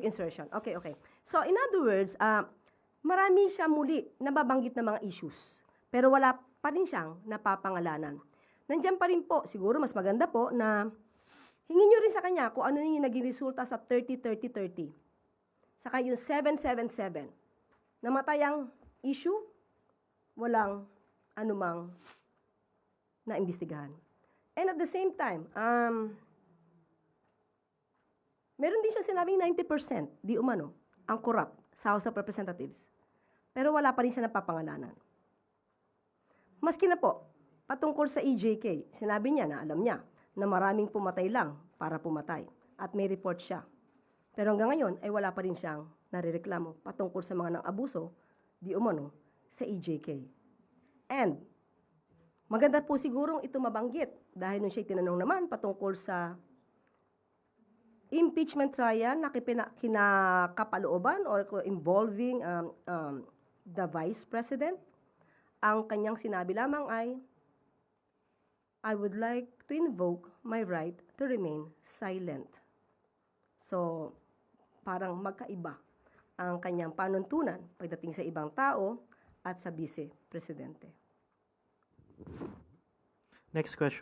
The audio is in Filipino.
Insertion. Okay, okay. So, in other words, marami siya muli nababanggit na mga issues. Pero wala pa rin siyang napapangalanan. Nandiyan pa rin po, siguro mas maganda po na hingin nyo rin sa kanya kung ano yung naging resulta sa 30-30-30. Saka yung 777. Namatay ang issue, walang anumang naimbestigahan. And at the same time, meron din siya sinabing 90% di umano ang corrupt sa House of Representatives. Pero wala pa rin siya napapangalanan. Maski na po, patungkol sa EJK, sinabi niya na alam niya na maraming pumatay lang para pumatay. At may report siya. Pero hanggang ngayon ay wala pa rin siyang narireklamo patungkol sa mga nang-abuso di umano sa EJK. And maganda po sigurong ito mabanggit dahil nung siya tinanong naman patungkol sa impeachment trial na kinakapalooban or involving the Vice President, ang kanyang sinabi lamang ay, I would like to invoke my right to remain silent. So, parang magkaiba ang kanyang panuntunan pagdating sa ibang tao at sa Vice Presidente. Next question.